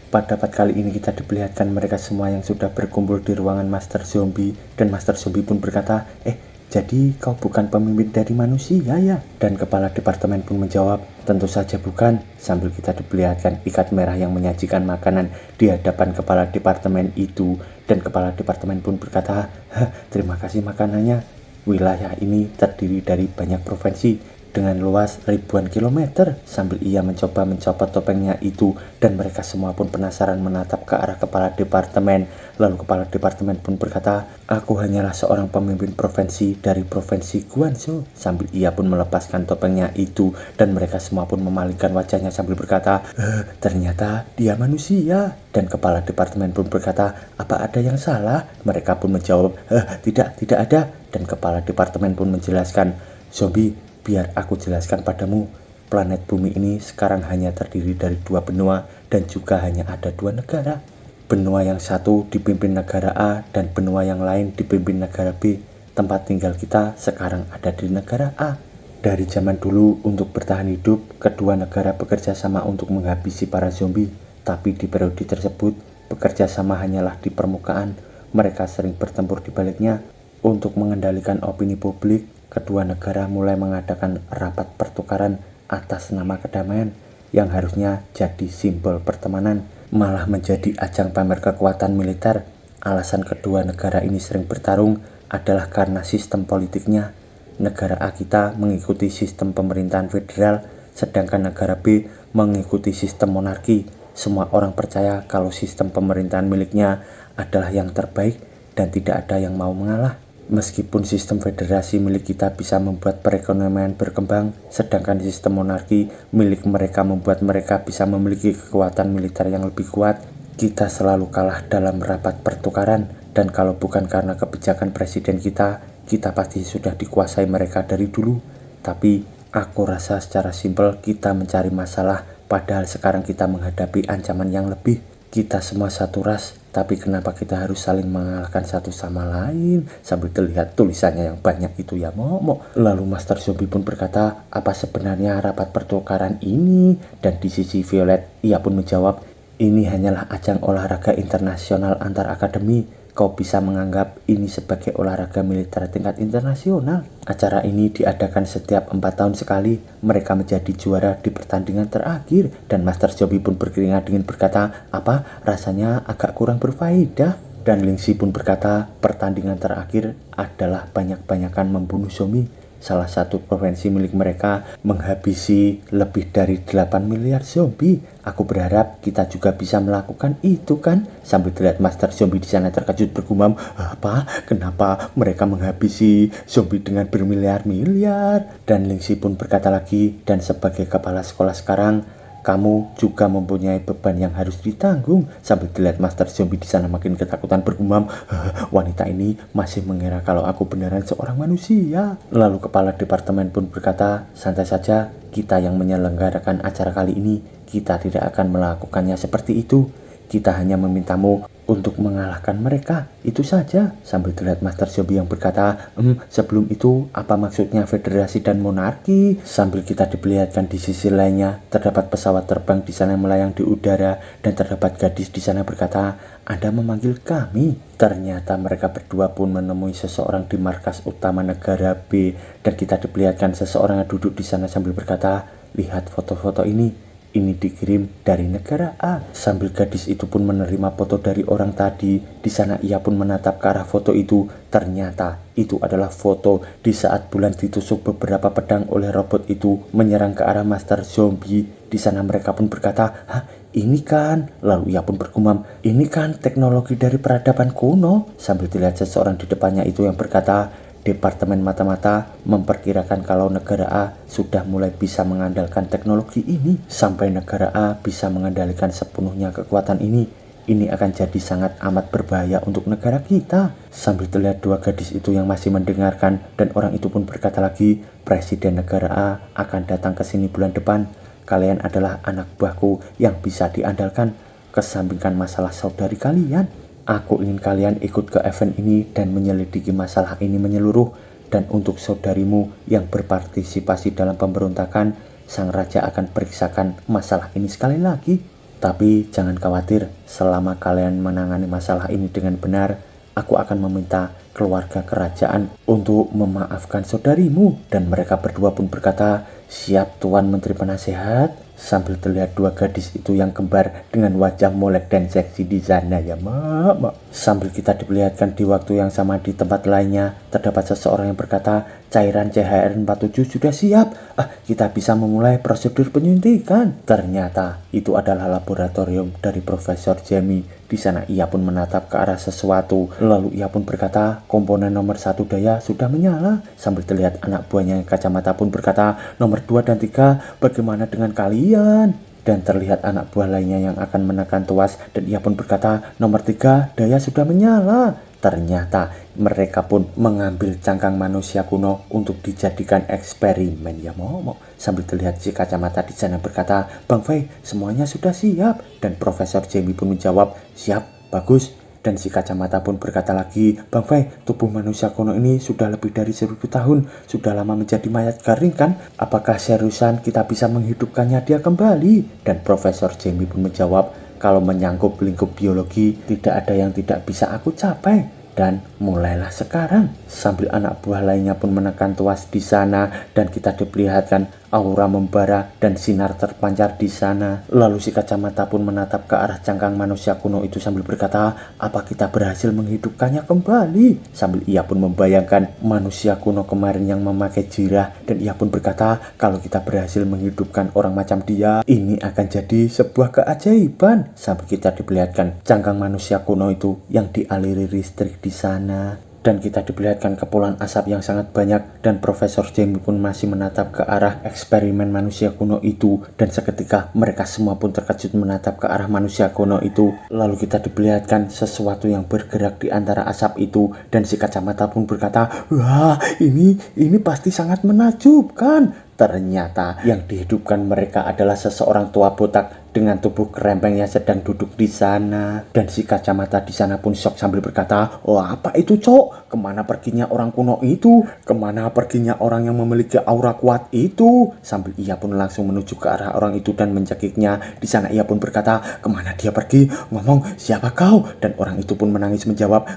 Pada part kali ini kita diperlihatkan mereka semua yang sudah berkumpul di ruangan Master Zombie, dan Master Zombie pun berkata, jadi kau bukan pemimpin dari manusia ya? Dan kepala departemen pun menjawab, tentu saja bukan, sambil kita diperlihatkan ikat merah yang menyajikan makanan di hadapan kepala departemen itu, dan kepala departemen pun berkata, terima kasih makanannya. Wilayah ini terdiri dari banyak provinsi dengan luas ribuan kilometer, sambil ia mencoba mencopot topengnya itu, dan mereka semua pun penasaran menatap ke arah kepala departemen. Lalu kepala departemen pun berkata, aku hanyalah seorang pemimpin provinsi dari provinsi Guangzhou, sambil ia pun melepaskan topengnya itu, dan mereka semua pun memalingkan wajahnya sambil berkata, ternyata dia manusia. Dan kepala departemen pun berkata, apa ada yang salah? Mereka pun menjawab, tidak ada. Dan kepala departemen pun menjelaskan, zombie, biar aku jelaskan padamu, planet bumi ini sekarang hanya terdiri dari 2 benua dan juga hanya ada 2 negara. Benua yang satu dipimpin negara A dan benua yang lain dipimpin negara B. Tempat tinggal kita sekarang ada di negara A. Dari zaman dulu untuk bertahan hidup, kedua negara bekerja sama untuk menghabisi para zombie. Tapi di periode tersebut, bekerja sama hanyalah di permukaan. Mereka sering bertempur di baliknya. Untuk mengendalikan opini publik, kedua negara mulai mengadakan rapat pertukaran atas nama kedamaian yang harusnya jadi simbol pertemanan, malah menjadi ajang pamer kekuatan militer. Alasan kedua negara ini sering bertarung adalah karena sistem politiknya. Negara A kita mengikuti sistem pemerintahan federal, sedangkan negara B mengikuti sistem monarki. Semua orang percaya kalau sistem pemerintahan miliknya adalah yang terbaik dan tidak ada yang mau mengalah. Meskipun sistem federasi milik kita bisa membuat perekonomian berkembang, sedangkan sistem monarki milik mereka membuat mereka bisa memiliki kekuatan militer yang lebih kuat, kita selalu kalah dalam rapat pertukaran. Dan kalau bukan karena kebijakan presiden kita pasti sudah dikuasai mereka dari dulu. Tapi aku rasa secara simpel kita mencari masalah, padahal sekarang kita menghadapi ancaman yang lebih. Kita semua satu ras, tapi kenapa kita harus saling mengalahkan satu sama lain? Sambil terlihat tulisannya yang banyak itu ya momok. Lalu Master Zombie pun berkata, apa sebenarnya rapat pertukaran ini? Dan di sisi Violet, ia pun menjawab, ini hanyalah ajang olahraga internasional antar akademi. Kau bisa menganggap ini sebagai olahraga militer tingkat internasional. Acara ini diadakan setiap 4 tahun sekali. Mereka menjadi juara di pertandingan terakhir. Dan Master Zombie pun berkeringat dingin berkata, apa? Rasanya agak kurang berfaedah. Dan Lingxi pun berkata, pertandingan terakhir adalah banyak-banyakan membunuh zombie. Salah satu provinsi milik mereka menghabisi lebih dari 8 miliar zombie. Aku berharap kita juga bisa melakukan itu kan? Sambil terlihat Master Zombie di sana terkejut bergumam, apa? Kenapa mereka menghabisi zombie dengan bermiliar-miliar? Dan Lingxi pun berkata lagi, dan sebagai kepala sekolah sekarang, kamu juga mempunyai beban yang harus ditanggung. Sambil dilihat Master Zombie di sana makin ketakutan bergumam, wanita ini masih mengira kalau aku beneran seorang manusia. Lalu kepala departemen pun berkata, santai saja, kita yang menyelenggarakan acara kali ini, kita tidak akan melakukannya seperti itu. Kita hanya memintamu untuk mengalahkan mereka, itu saja. Sambil terlihat Master Zombie yang berkata, sebelum itu apa maksudnya federasi dan monarki? Sambil kita diperlihatkan di sisi lainnya terdapat pesawat terbang di sana melayang di udara, dan terdapat gadis di sana berkata, Anda memanggil kami. Ternyata mereka berdua pun menemui seseorang di markas utama negara B, dan kita diperlihatkan seseorang yang duduk di sana sambil berkata, lihat foto-foto ini. Ini dikirim dari negara A. Sambil gadis itu pun menerima foto dari orang tadi, di sana ia pun menatap ke arah foto itu. Ternyata itu adalah foto di saat bulan ditusuk beberapa pedang oleh robot itu menyerang ke arah Master Zombie. Di sana mereka pun berkata, ini kan? Lalu ia pun bergumam, ini kan teknologi dari peradaban kuno. Sambil dilihat seseorang di depannya itu yang berkata, Departemen Mata-Mata memperkirakan kalau negara A sudah mulai bisa mengandalkan teknologi ini. Sampai negara A bisa mengendalikan sepenuhnya kekuatan ini akan jadi sangat amat berbahaya untuk negara kita. Sambil terlihat 2 gadis itu yang masih mendengarkan, dan orang itu pun berkata lagi, Presiden negara A akan datang ke sini bulan depan. Kalian adalah anak buahku yang bisa diandalkan. Kesampingkan masalah saudari kalian. Aku ingin kalian ikut ke event ini dan menyelidiki masalah ini menyeluruh. Dan untuk saudarimu yang berpartisipasi dalam pemberontakan, sang raja akan periksakan masalah ini sekali lagi. Tapi jangan khawatir, selama kalian menangani masalah ini dengan benar, aku akan meminta keluarga kerajaan untuk memaafkan saudarimu. Dan mereka berdua pun berkata, siap Tuan Menteri Penasehat. Sambil terlihat dua gadis itu yang kembar dengan wajah molek dan seksi di sana ya mama. Sambil kita diperlihatkan di waktu yang sama di tempat lainnya, terdapat seseorang yang berkata, cairan CHR47 sudah siap. Kita bisa memulai prosedur penyuntikan. Ternyata itu adalah laboratorium dari Profesor Jamie. Di sana ia pun menatap ke arah sesuatu. Lalu ia pun berkata, komponen nomor 1 daya sudah menyala. Sambil terlihat anak buahnya yang kacamata pun berkata, nomor 2 dan 3 bagaimana dengan kalian? Dan terlihat anak buah lainnya yang akan menekan tuas. Dan ia pun berkata, nomor 3 daya sudah menyala. Ternyata mereka pun mengambil cangkang manusia kuno untuk dijadikan eksperimen ya momo. Sambil terlihat si kacamata di sana berkata, Bang Fei, semuanya sudah siap. Dan Profesor Jamie pun menjawab, siap, bagus. Dan si kacamata pun berkata lagi, Bang Fei, tubuh manusia kuno ini sudah lebih dari 1000 tahun. Sudah lama menjadi mayat garing kan? Apakah seriusan kita bisa menghidupkannya dia kembali? Dan Profesor Jamie pun menjawab, kalau menyangkut lingkup biologi, tidak ada yang tidak bisa aku capai. Dan mulailah sekarang. Sambil anak buah lainnya pun menekan tuas di sana. Dan kita diperlihatkan aura membara dan sinar terpancar di sana. Lalu si kacamata pun menatap ke arah cangkang manusia kuno itu sambil berkata, apa kita berhasil menghidupkannya kembali? Sambil ia pun membayangkan manusia kuno kemarin yang memakai jirah. Dan ia pun berkata, kalau kita berhasil menghidupkan orang macam dia, ini akan jadi sebuah keajaiban. Sambil kita diperlihatkan cangkang manusia kuno itu yang dialiri listrik di sana. Dan kita diperlihatkan kepulan asap yang sangat banyak. Dan Profesor Jamie pun masih menatap ke arah eksperimen manusia kuno itu. Dan seketika mereka semua pun terkejut menatap ke arah manusia kuno itu. Lalu kita diperlihatkan sesuatu yang bergerak di antara asap itu. Dan si kacamata pun berkata, wah ini pasti sangat menakjubkan. Ternyata yang dihidupkan mereka adalah seseorang tua botak dengan tubuh kerempeng yang sedang duduk di sana. Dan si kacamata di sana pun shock sambil berkata, oh apa itu cok? Kemana perginya orang kuno itu? Kemana perginya orang yang memiliki aura kuat itu? Sambil ia pun langsung menuju ke arah orang itu dan mencekiknya. Di sana ia pun berkata, kemana dia pergi? Ngomong, siapa kau? Dan orang itu pun menangis menjawab,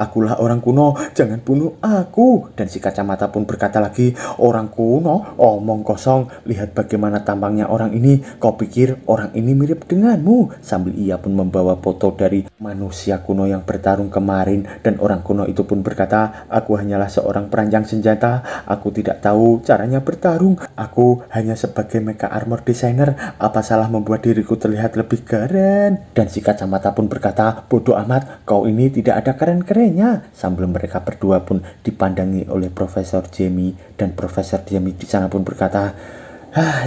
akulah orang kuno, jangan bunuh aku. Dan si kacamata pun berkata lagi, orang kuno? Omong kosong, lihat bagaimana tampangnya orang ini. Kau pikir orang ini mirip denganmu? Sambil ia pun membawa foto dari manusia kuno yang bertarung kemarin. Dan orang kuno itu pun berkata, aku hanyalah seorang perancang senjata. Aku tidak tahu caranya bertarung. Aku hanya sebagai mecha armor designer. Apa salah membuat diriku terlihat lebih keren? Dan si kacamata pun berkata, bodoh amat, kau ini tidak ada keren-kerennya. Sambil mereka berdua pun dipandangi oleh Profesor Jamie. Dan Profesor Jamie di sana pun berkata,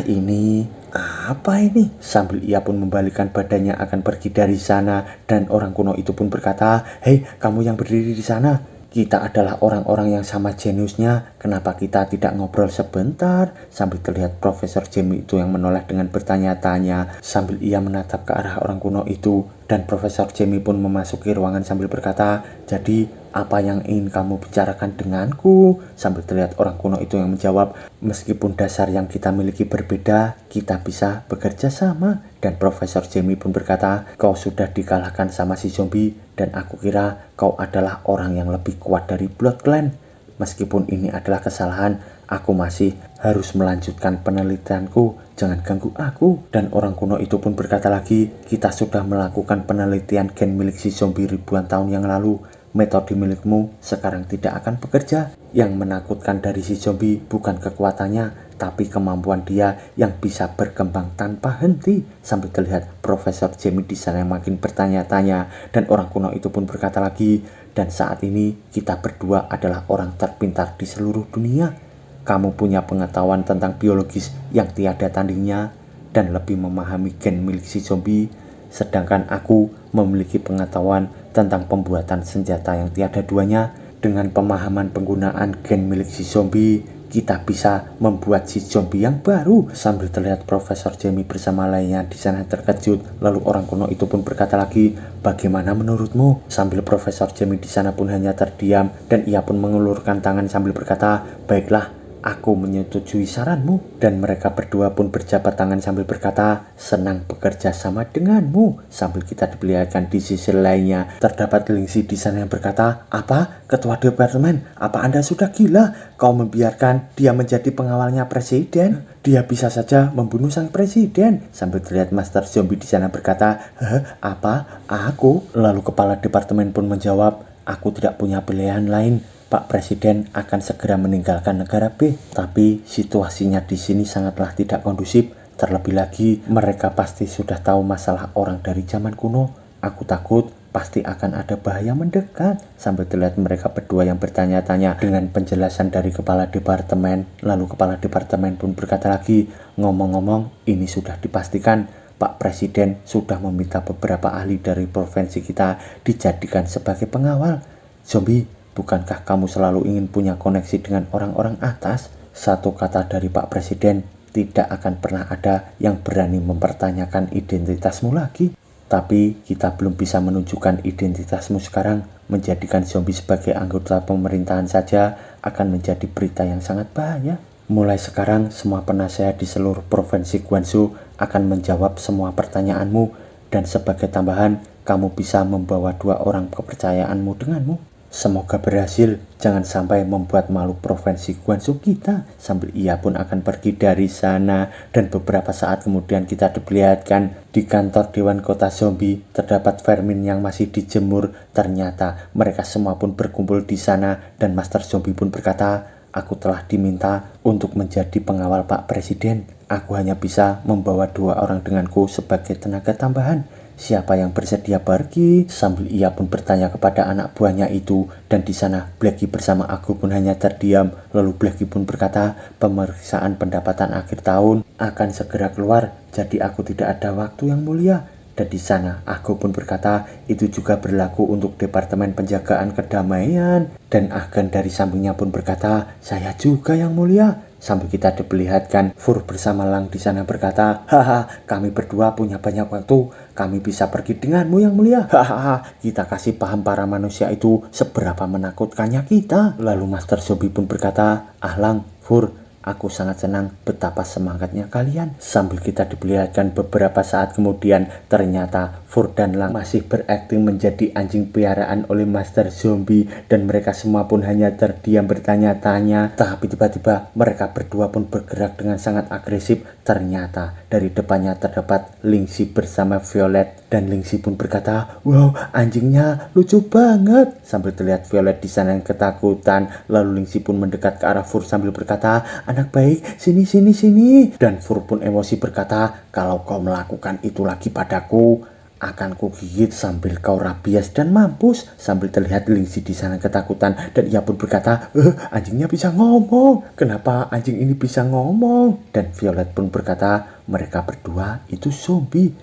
ini apa ini? Sambil ia pun membalikkan badannya akan pergi dari sana. Dan orang kuno itu pun berkata, hei kamu yang berdiri di sana, kita adalah orang-orang yang sama jeniusnya. Kenapa kita tidak ngobrol sebentar? Sambil terlihat Profesor Jamie itu yang menoleh dengan bertanya-tanya. Sambil ia menatap ke arah orang kuno itu. Dan Profesor Jamie pun memasuki ruangan sambil berkata, jadi apa yang ingin kamu bicarakan denganku? Sambil terlihat orang kuno itu yang menjawab, meskipun dasar yang kita miliki berbeda, kita bisa bekerja sama. Dan Profesor Jamie pun berkata, kau sudah dikalahkan sama si zombie. Dan aku kira kau adalah orang yang lebih kuat dari Blood Clan. Meskipun ini adalah kesalahan, aku masih harus melanjutkan penelitianku. Jangan ganggu aku. Dan orang kuno itu pun berkata lagi, kita sudah melakukan penelitian gen milik si zombie ribuan tahun yang lalu. Metode milikmu sekarang tidak akan bekerja. Yang menakutkan dari si zombie bukan kekuatannya, tapi kemampuan dia yang bisa berkembang tanpa henti. Sambil terlihat Profesor Jamie di sana yang makin bertanya-tanya. Dan orang kuno itu pun berkata lagi, dan saat ini kita berdua adalah orang terpintar di seluruh dunia. Kamu punya pengetahuan tentang biologis yang tiada tandingnya dan lebih memahami gen milik si zombie. Sedangkan aku memiliki pengetahuan tentang pembuatan senjata yang tiada duanya. Dengan pemahaman penggunaan gen milik si zombie, kita bisa membuat si zombie yang baru. Sambil terlihat Profesor Jamie bersama lainnya di sana terkejut. Lalu orang kuno itu pun berkata lagi, bagaimana menurutmu? Sambil Profesor Jamie di sana pun hanya terdiam dan ia pun mengulurkan tangan sambil berkata, baiklah, Aku menyetujui saranmu. Dan mereka berdua pun berjabat tangan sambil berkata, senang bekerja sama denganmu. Sambil kita diperlihatkan di sisi lainnya, terdapat Lingxi di sana yang berkata, apa? Ketua departemen, apa Anda sudah gila? Kau membiarkan dia menjadi pengawalnya presiden? Dia bisa saja membunuh sang presiden. Sambil terlihat Master Zombie di sana berkata, apa? Aku? Lalu kepala departemen pun menjawab, aku tidak punya pilihan lain. Pak Presiden akan segera meninggalkan negara B, tapi situasinya di sini sangatlah tidak kondusif. Terlebih lagi, mereka pasti sudah tahu masalah orang dari zaman kuno. Aku takut pasti akan ada bahaya mendekat. Sambil terlihat mereka berdua yang bertanya-tanya dengan penjelasan dari kepala departemen. Lalu kepala departemen pun berkata lagi, ngomong-ngomong, ini sudah dipastikan Pak Presiden sudah meminta beberapa ahli dari provinsi kita dijadikan sebagai pengawal. Zombie, bukankah kamu selalu ingin punya koneksi dengan orang-orang atas? Satu kata dari Pak Presiden, tidak akan pernah ada yang berani mempertanyakan identitasmu lagi. Tapi kita belum bisa menunjukkan identitasmu sekarang. Menjadikan zombie sebagai anggota pemerintahan saja akan menjadi berita yang sangat bahaya. Mulai sekarang, semua penasehat di seluruh provinsi Guangzhou akan menjawab semua pertanyaanmu. Dan sebagai tambahan, kamu bisa membawa 2 orang kepercayaanmu denganmu. Semoga berhasil, jangan sampai membuat malu provinsi Guangzhou kita. Sambil ia pun akan pergi dari sana. Dan beberapa saat kemudian kita diperlihatkan di kantor Dewan Kota Zombie terdapat vermin yang masih dijemur. Ternyata mereka semua pun berkumpul di sana dan Master Zombie pun berkata, aku telah diminta untuk menjadi pengawal Pak Presiden. Aku hanya bisa membawa 2 orang denganku sebagai tenaga tambahan. Siapa yang bersedia pergi? Sambil ia pun bertanya kepada anak buahnya itu. Dan di sana Blackie bersama aku pun hanya terdiam. Lalu Blackie pun berkata, pemeriksaan pendapatan akhir tahun akan segera keluar. Jadi aku tidak ada waktu yang mulia. Dan di sana aku pun berkata, itu juga berlaku untuk Departemen Penjagaan Kedamaian. Dan agen dari sampingnya pun berkata, saya juga yang mulia. Sambil kita diperlihatkan Fur bersama Lang di sana berkata, haha, kami berdua punya banyak waktu, kami bisa pergi denganmu yang mulia. Hahaha, kita kasih paham para manusia itu seberapa menakutkannya kita. Lalu Master Zombie pun berkata, Lang, Fur, aku sangat senang betapa semangatnya kalian. Sambil kita diperlihatkan beberapa saat kemudian, ternyata Fur dan Lang masih berakting menjadi anjing piaraan oleh Master Zombie. Dan mereka semua pun hanya terdiam bertanya-tanya. Tapi tiba-tiba mereka berdua pun bergerak dengan sangat agresif. Ternyata dari depannya terdapat Lingxi bersama Violet. Dan Lingxi pun berkata, wow, anjingnya lucu banget. Sambil terlihat Violet di sana yang ketakutan. Lalu Lingxi pun mendekat ke arah Fur sambil berkata, anak baik, sini. Dan Fur pun emosi berkata, kalau kau melakukan itu lagi padaku, akan kugigit sambil kau rabies dan mampus. Sambil terlihat Lingxi di sana ketakutan dan ia pun berkata, anjingnya bisa ngomong. Kenapa anjing ini bisa ngomong? Dan Violet pun berkata, mereka berdua itu zombie.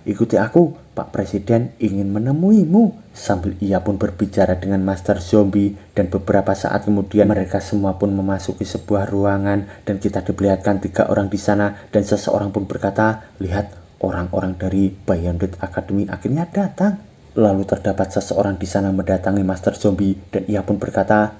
Ikuti aku, Pak Presiden ingin menemuimu. Sambil ia pun berbicara dengan Master Zombie. Dan beberapa saat kemudian mereka semua pun memasuki sebuah ruangan. Dan kita diperlihatkan 3 orang di sana. Dan seseorang pun berkata, lihat, orang-orang dari Beyond Academy akhirnya datang. Lalu terdapat seseorang di sana mendatangi Master Zombie dan ia pun berkata,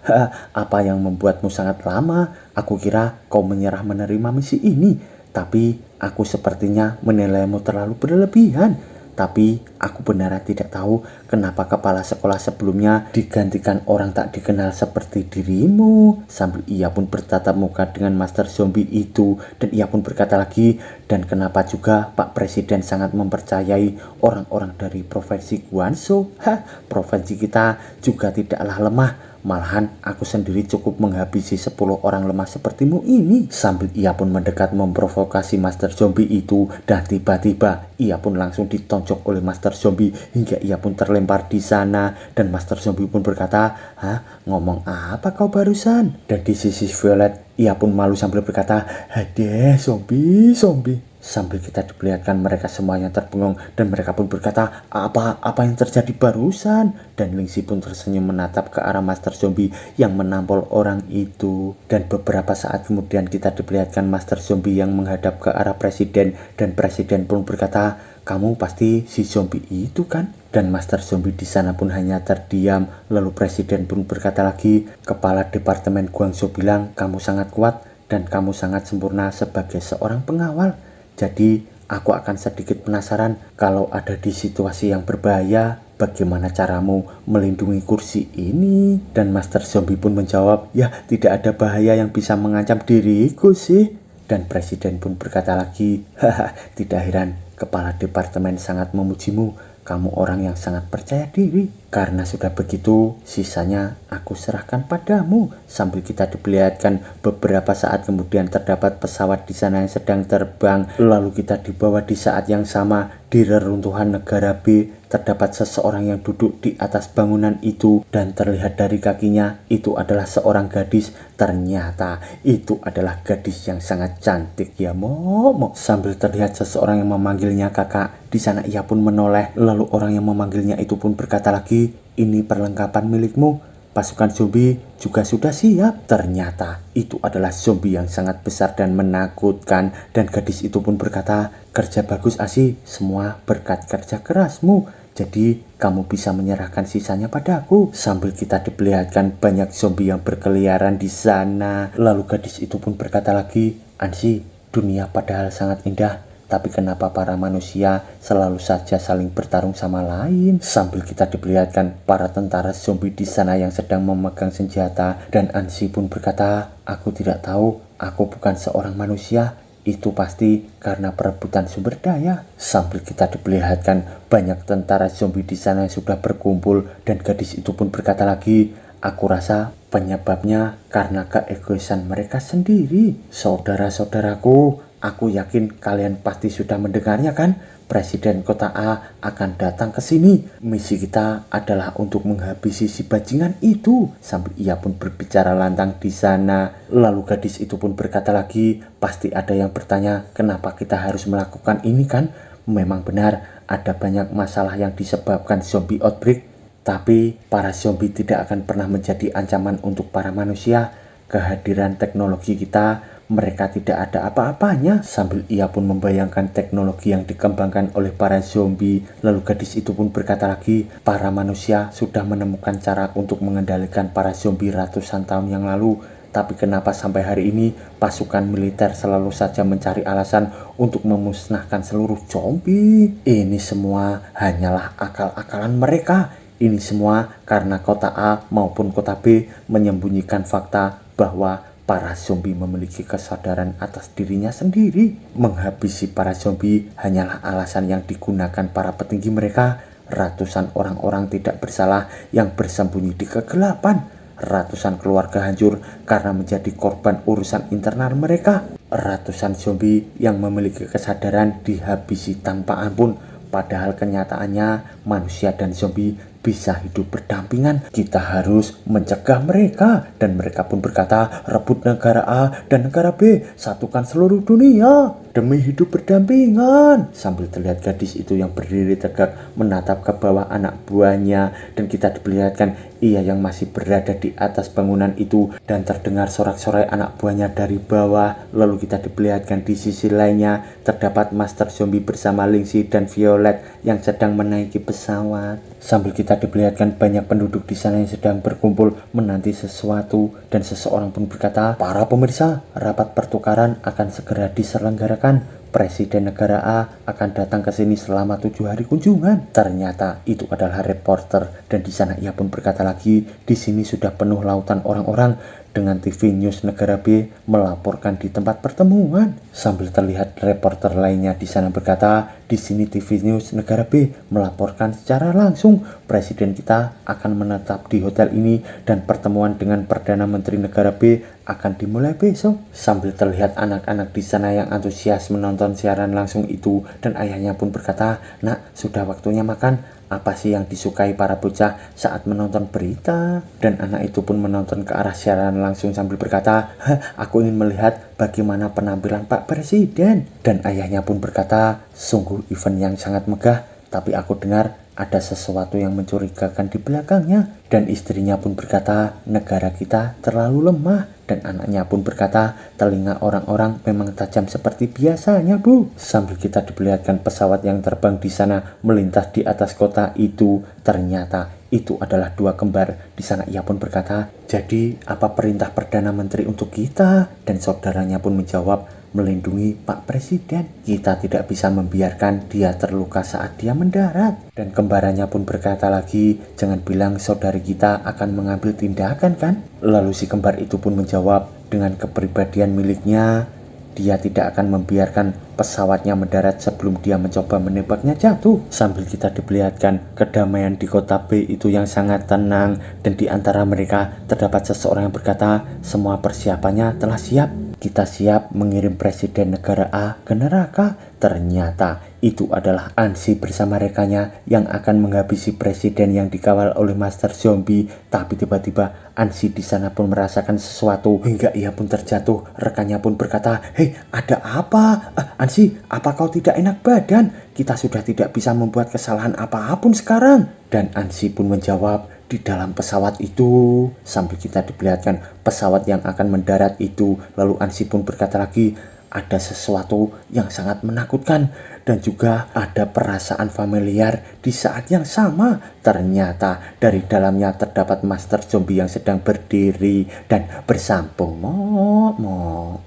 apa yang membuatmu sangat lama? Aku kira kau menyerah menerima misi ini, tapi aku sepertinya menilaimu terlalu berlebihan. Tapi aku benar tidak tahu kenapa kepala sekolah sebelumnya digantikan orang tak dikenal seperti dirimu. Sambil ia pun bertatap muka dengan Master Zombie itu. Dan ia pun berkata lagi, dan kenapa juga Pak Presiden sangat mempercayai orang-orang dari provinsi Guangzhou. Provinsi kita juga tidaklah lemah. Malahan aku sendiri cukup menghabisi 10 orang lemah sepertimu ini. Sambil ia pun mendekat memprovokasi Master Zombie itu. Dan tiba-tiba ia pun langsung ditonjok oleh Master Zombie hingga ia pun terlempar di sana. Dan Master Zombie pun berkata, ngomong apa kau barusan? Dan di sisi Violet ia pun malu sambil berkata, hadeh zombie. Sambil kita diperlihatkan mereka semuanya terbengong dan mereka pun berkata, apa yang terjadi barusan? Dan Lingxi pun tersenyum menatap ke arah Master Zombie yang menampol orang itu. Dan beberapa saat kemudian kita diperlihatkan Master Zombie yang menghadap ke arah Presiden. Dan Presiden pun berkata, kamu pasti si zombie itu kan? Dan Master Zombie di sana pun hanya terdiam. Lalu Presiden pun berkata lagi, Kepala Departemen Guangzhou bilang kamu sangat kuat. dan kamu sangat sempurna sebagai seorang pengawal. Jadi aku akan sedikit penasaran kalau ada di situasi yang berbahaya, bagaimana caramu melindungi kursi ini? Dan Master Zombie pun menjawab, ya tidak ada bahaya yang bisa mengancam diriku sih. Dan Presiden pun berkata lagi, haha, tidak heran Kepala Departemen sangat memujimu. Kamu orang yang sangat percaya diri. Karena sudah begitu, sisanya aku serahkan padamu. Sambil kita diperlihatkan beberapa saat kemudian terdapat pesawat di sana yang sedang terbang. Lalu kita dibawa di saat yang sama di reruntuhan negara B. Terdapat seseorang yang duduk di atas bangunan itu dan terlihat dari kakinya itu adalah seorang gadis. Ternyata itu adalah gadis yang sangat cantik ya Momo. Sambil terlihat seseorang yang memanggilnya kakak. Di sana ia pun menoleh. Lalu orang yang memanggilnya itu pun berkata lagi, ini perlengkapan milikmu. Pasukan zombie juga sudah siap. Ternyata itu adalah zombie yang sangat besar dan menakutkan. Dan gadis itu pun berkata, kerja bagus Asi, semua berkat kerja kerasmu. Jadi kamu bisa menyerahkan sisanya padaku. Sambil kita diperlihatkan banyak zombie yang berkeliaran di sana. Lalu gadis itu pun berkata lagi, Ansi, dunia padahal sangat indah. Tapi kenapa para manusia selalu saja saling bertarung sama lain? Sambil kita diperlihatkan para tentara zombie di sana yang sedang memegang senjata. Dan Ansi pun berkata, aku tidak tahu, aku bukan seorang manusia. Itu pasti karena perebutan sumber daya. Sambil kita diperlihatkan banyak tentara zombie di sana yang sudah berkumpul. Dan gadis itu pun berkata lagi, aku rasa penyebabnya karena keegoisan mereka sendiri. Saudara-saudaraku, aku yakin kalian pasti sudah mendengarnya kan? Presiden kota A akan datang ke sini. Misi kita adalah untuk menghabisi si bajingan itu. Sambil ia pun berbicara lantang di sana. Lalu gadis itu pun berkata lagi, pasti ada yang bertanya, kenapa kita harus melakukan ini kan? Memang benar, ada banyak masalah yang disebabkan zombie outbreak. Tapi para zombie tidak akan pernah menjadi ancaman untuk para manusia. Kehadiran teknologi kita, mereka tidak ada apa-apanya. Sambil ia pun membayangkan teknologi yang dikembangkan oleh para zombie. Lalu gadis itu pun berkata lagi, para manusia sudah menemukan cara untuk mengendalikan para zombie ratusan tahun yang lalu. Tapi kenapa sampai hari ini pasukan militer selalu saja mencari alasan untuk memusnahkan seluruh zombie? Ini semua hanyalah akal-akalan mereka. Ini semua karena kota A maupun kota B menyembunyikan fakta bahwa para zombie memiliki kesadaran atas dirinya sendiri. Menghabisi para zombie hanyalah alasan yang digunakan para petinggi mereka. Ratusan orang-orang tidak bersalah yang bersembunyi di kegelapan. Ratusan keluarga hancur karena menjadi korban urusan internal mereka. Ratusan zombie yang memiliki kesadaran dihabisi tanpa ampun. Padahal kenyataannya manusia dan zombie bisa hidup berdampingan. Kita harus mencegah mereka. Dan mereka pun berkata, rebut negara A dan negara B, satukan seluruh dunia demi hidup berdampingan. Sambil terlihat gadis itu yang berdiri tegak menatap ke bawah anak buahnya. Dan kita diperlihatkan ia yang masih berada di atas bangunan itu. Dan terdengar sorak-sorai anak buahnya dari bawah. Lalu kita diperlihatkan di sisi lainnya terdapat Master Zombie bersama Lingxi dan Violet yang sedang menaiki pesawat. Sambil kita diperlihatkan banyak penduduk di sana yang sedang berkumpul menanti sesuatu. Dan seseorang pun berkata, para pemirsa, rapat pertukaran akan segera diselenggarakan. Presiden negara A akan datang ke sini selama 7 hari kunjungan. Ternyata itu adalah reporter. Dan di sana ia pun berkata lagi, di sini sudah penuh lautan orang-orang. Dengan TV News negara B melaporkan di tempat pertemuan. Sambil terlihat reporter lainnya di sana berkata, di sini TV News negara B melaporkan secara langsung presiden kita akan menetap di hotel ini dan pertemuan dengan Perdana Menteri negara B akan dimulai besok. Sambil terlihat anak-anak di sana yang antusias menonton siaran langsung itu dan ayahnya pun berkata, nak, sudah waktunya makan. Apa sih yang disukai para bocah saat menonton berita? Dan anak itu pun menonton ke arah siaran langsung sambil berkata, aku ingin melihat bagaimana penampilan Pak Presiden. Dan ayahnya pun berkata, sungguh event yang sangat megah, tapi aku dengar ada sesuatu yang mencurigakan di belakangnya. Dan istrinya pun berkata, negara kita terlalu lemah. Dan anaknya pun berkata, telinga orang-orang memang tajam seperti biasanya, Bu. Sambil kita diperlihatkan pesawat yang terbang di sana melintas di atas kota itu. Ternyata itu adalah dua kembar. Di sana ia pun berkata, jadi apa perintah Perdana Menteri untuk kita? Dan saudaranya pun menjawab, melindungi Pak Presiden. Kita tidak bisa membiarkan dia terluka saat dia mendarat. Dan kembarannya pun berkata lagi, jangan bilang saudari kita akan mengambil tindakan kan? Lalu si kembar itu pun menjawab, dengan kepribadian miliknya, dia tidak akan membiarkan pesawatnya mendarat sebelum dia mencoba menembaknya jatuh. Sambil kita diperlihatkan kedamaian di kota B itu yang sangat tenang, dan di antara mereka terdapat seseorang yang berkata, semua persiapannya telah siap. Kita siap mengirim presiden negara A ke neraka. Ternyata itu adalah Ansy bersama rekannya yang akan menghabisi presiden yang dikawal oleh Master Zombie. Tapi tiba-tiba Ansy di sana pun merasakan sesuatu hingga ia pun terjatuh. Rekannya pun berkata, "Hei, ada apa? Ansy, apa kau tidak enak badan? Kita sudah tidak bisa membuat kesalahan apapun sekarang." Dan Ansy pun menjawab, di dalam pesawat itu, sambil kita diperlihatkan pesawat yang akan mendarat itu. Lalu Ansy pun berkata lagi, ada sesuatu yang sangat menakutkan dan juga ada perasaan familiar di saat yang sama. Ternyata dari dalamnya terdapat Master Zombie yang sedang berdiri dan bersambung. Mo.